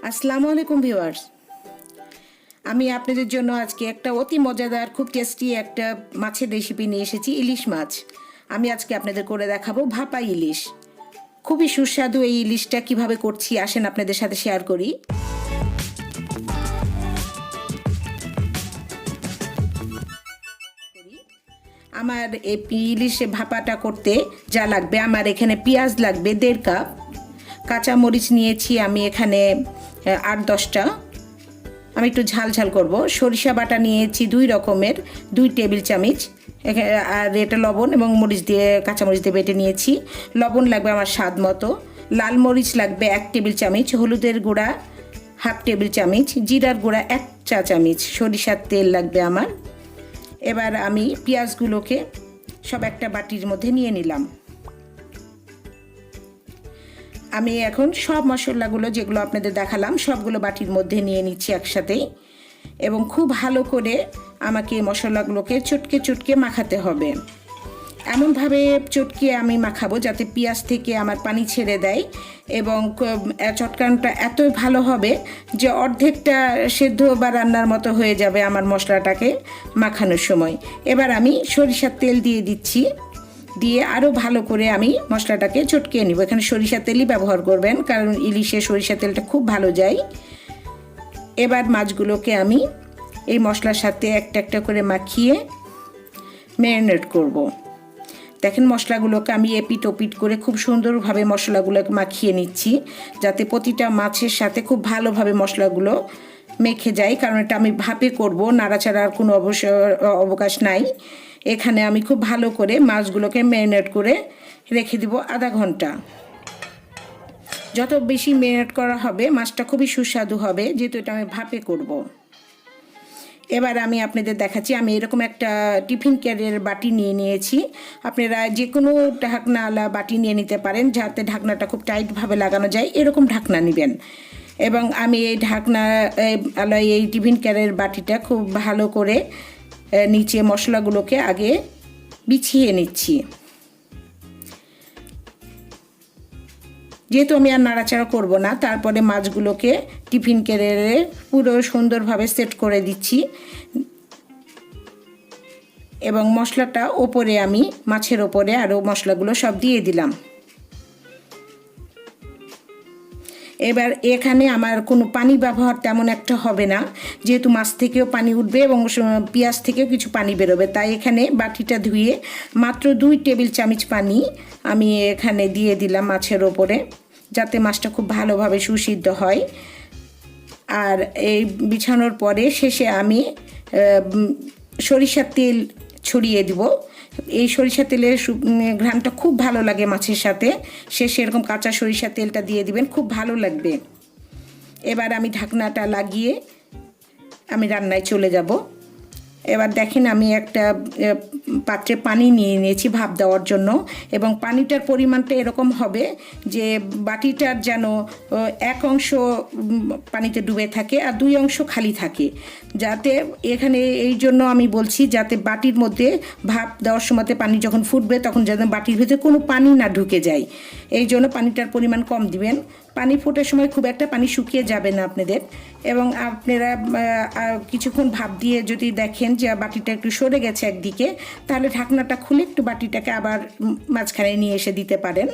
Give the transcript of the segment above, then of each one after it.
আসসালামু আলাইকুম ভিউয়ার্স, আমি আপনাদের জন্য আজকে একটা অতি মজাদার খুব টেস্টি একটা মাছের রেসিপি নিয়ে এসেছি। ইলিশ মাছ আমি আজকে আপনাদের করে দেখাবো। ভাপা ইলিশ, খুবই সুস্বাদু। এই ইলিশটা কিভাবে করছি আসেন আপনাদের সাথে শেয়ার করি। আমার এই ইলিশে ভাপাটা করতে যা লাগবে, আমার এখানে পেঁয়াজ লাগবে 1.5 কাপ, কাঁচামরিচ নিয়েছি আমি এখানে 8-10টা, আমি একটু ঝাল ঝাল করব। সরিষা বাটা নিয়েছি 2 রকমের, 2 টেবিল চামচ, আর এটা লবণ এবং মরিচ দিয়ে কাঁচামরিচ দিয়ে বেটে নিয়েছি। লবণ লাগবে আমার স্বাদ মতো, লাল মরিচ লাগবে 1 টেবিল চামচ, হলুদের গুঁড়া 1/2 টেবিল চামচ, জিরার গুঁড়া 1 চা চামচ, সরিষার তেল লাগবে আমার। এবার আমি পেঁয়াজগুলোকে সব একটা বাটির মধ্যে নিয়ে নিলাম। আমি এখন সব মশলাগুলো যেগুলো আপনাদের দেখালাম সবগুলো বাটির মধ্যে নিয়ে নিচ্ছি একসাথেই, এবং খুব ভালো করে আমাকে মশলাগুলোকে চটকে চটকে মাখাতে হবে। এমনভাবে চটকিয়ে আমি মাখাবো যাতে পেঁয়াজ থেকে আমার পানি ছেড়ে দেয়, এবং চটকানটা এতই ভালো হবে যে অর্ধেকটা সেদ্ধ বা রান্নার মতো হয়ে যাবে আমার মশলাটাকে মাখানোর সময়। এবার আমি সরিষার তেল দিয়ে দিচ্ছি, দিয়ে আরও ভালো করে আমি মশলাটাকে চটকিয়ে নিব। এখানে সরিষার তেলই ব্যবহার করবেন, কারণ ইলিশে সরিষার তেলটা খুব ভালো যায়। এবার মাছগুলোকে আমি এই মশলার সাথে একটা একটা করে মাখিয়ে ম্যারিনেট করব। দেখেন মশলাগুলোকে আমি এপিট ওপিট করে খুব সুন্দরভাবে মশলাগুলোকে মাখিয়ে নিচ্ছি, যাতে প্রতিটা মাছের সাথে খুব ভালোভাবে মশলাগুলো মেখে যায়, কারণ এটা আমি ভাপে করব, নাড়াচাড়ার কোনো অবকাশ নাই। এখানে আমি খুব ভালো করে মাছগুলোকে ম্যারিনেট করে রেখে দিব আধা ঘন্টা। যত বেশি ম্যারিনেট করা হবে মাছটা খুবই সুস্বাদু হবে, যেহেতু এটা আমি ভাপে করব। এবার আমি আপনাদের দেখাচ্ছি, আমি এরকম একটা টিফিন ক্যারিয়ার বাটি নিয়ে নিয়েছি। আপনারা যে কোনো ঢাকনাওয়ালা বাটি নিয়ে নিতে পারেন, যাতে ঢাকনাটা খুব টাইটভাবে লাগানো যায়, এরকম ঢাকনা নেবেন। এবং আমি এই এই টিফিন ক্যারিয়ার বাটিটা খুব ভালো করে নিচে মশলাগুলোকে আগে বিছিয়ে নিচ্ছি। যেহেতু আমি আর নাড়াচাড়া করব না, তারপরে মাছগুলোকে টিফিন ক্যারিয়ারে পুরো সুন্দরভাবে সেট করে দিচ্ছি, এবং মশলাটা ওপরে আমি মাছের ওপরে আরও মশলাগুলো সব দিয়ে দিলাম। এবার এখানে আমার কোনো পানি ব্যবহার তেমন একটা হবে না, যেহেতু মাছ থেকেও পানি উঠবে এবং পেঁয়াজ থেকেও কিছু পানি বেরোবে, তাই এখানে বাটিটা ধুয়ে মাত্র 2 টেবিল চামচ পানি আমি এখানে দিয়ে দিলাম মাছের ওপরে, যাতে মাছটা খুব ভালোভাবে সুসিদ্ধ হয়। আর এই বিছানোর পরে শেষে আমি সরিষার তেল ছড়িয়ে দিব। এই সরিষা তেলের ঘ্রাণটা খুব ভালো লাগে মাছের সাথে, শেষে এরকম কাঁচা সরিষা তেলটা দিয়ে দিবেন, খুব ভালো লাগবে। এবার আমি ঢাকনাটা লাগিয়ে আমি রান্নায় চলে যাব। এবার দেখেন আমি একটা পাত্রে পানি নিয়ে নিয়েছি ভাপ দেওয়ার জন্য, এবং পানিটার পরিমাণটা এরকম হবে যে বাটিটার যেন 1 অংশ পানিতে ডুবে থাকে আর 2 অংশ খালি থাকে, যাতে এখানে এই জন্য আমি বলছি যাতে বাটির মধ্যে ভাপ দেওয়ার সময়তে পানি যখন ফুটবে তখন যেন বাটির ভিতরে কোনো পানি না ঢুকে যায়, এই জন্য পানিটার পরিমাণ কম দিবেন। পানি ফোটার সময় খুব একটা পানি শুকিয়ে যাবে না আপনাদের, এবং আপনারা কিছুক্ষণ ভাপ দিয়ে যদি দেখেন যে বাটিটা একটু সরে গেছে একদিকে, তাহলে ঢাকনাটা খুলে একটু বাটিটাকে আবার মাঝখানে নিয়ে এসে দিতে পারেন,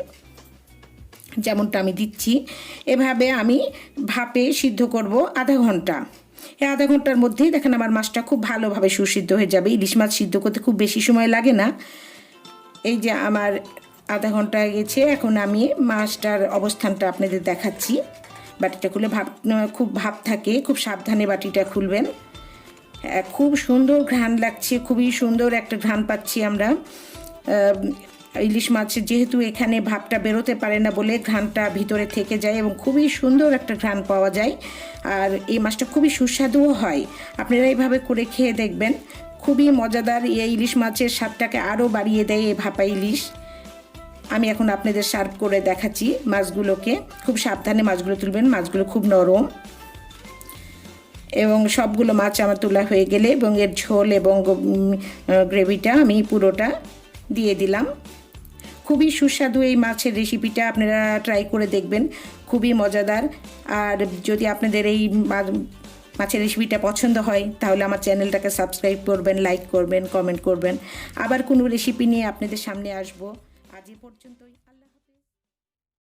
যেমনটা আমি দিচ্ছি। এভাবে আমি ভাপে সিদ্ধ করব আধা ঘন্টা। এই আধা ঘন্টার মধ্যেই দেখেন আমার মাছটা খুব ভালোভাবে সুসিদ্ধ হয়ে যাবে। ইলিশ মাছ সিদ্ধ করতে খুব বেশি সময় লাগে না। এই যে আমার আধা ঘন্টা গেছে, এখন আমি মাছটার অবস্থানটা আপনাদের দেখাচ্ছি। বাটিটা খুলে খুব ভাপ থাকে, খুব সাবধানে বাটিটা খুলবেন। খুব সুন্দর ঘ্রাণ লাগছে, খুবই সুন্দর একটা ঘ্রাণ পাচ্ছি আমরা। ইলিশ মাছের যেহেতু এখানে ভাপটা বেরোতে পারে না বলে ঘ্রাণটা ভিতরে থেকে যায়, এবং খুবই সুন্দর একটা ঘ্রাণ পাওয়া যায়। আর এই মাছটা খুবই সুস্বাদুও হয়, আপনারা এইভাবে করে খেয়ে দেখবেন, খুবই মজাদার। এই ইলিশ মাছের স্বাদটাকে আরও বাড়িয়ে দেয় এই ভাপা ইলিশ। আমি এখন আপনাদের সার্ভ করে দেখাচ্ছি মাছগুলোকে। খুব সাবধানে মাছগুলো তুলবেন, মাছগুলো খুব নরম। এবং সবগুলো মাছ আমার তোলা হয়ে গেলে এবং এর ঝোল এবং গ্রেভিটা আমি পুরোটা দিয়ে দিলাম। খুবই সুস্বাদু এই মাছের রেসিপিটা, আপনারা ট্রাই করে দেখবেন, খুবই মজাদার। আর যদি আপনাদের এই মাছের রেসিপিটা পছন্দ হয় তাহলে আমার চ্যানেলটাকে সাবস্ক্রাইব করবেন, লাইক করবেন, কমেন্ট করবেন। আবার কোনো রেসিপি নিয়ে আপনাদের সামনে আসবো। আজ এই পর্যন্তই।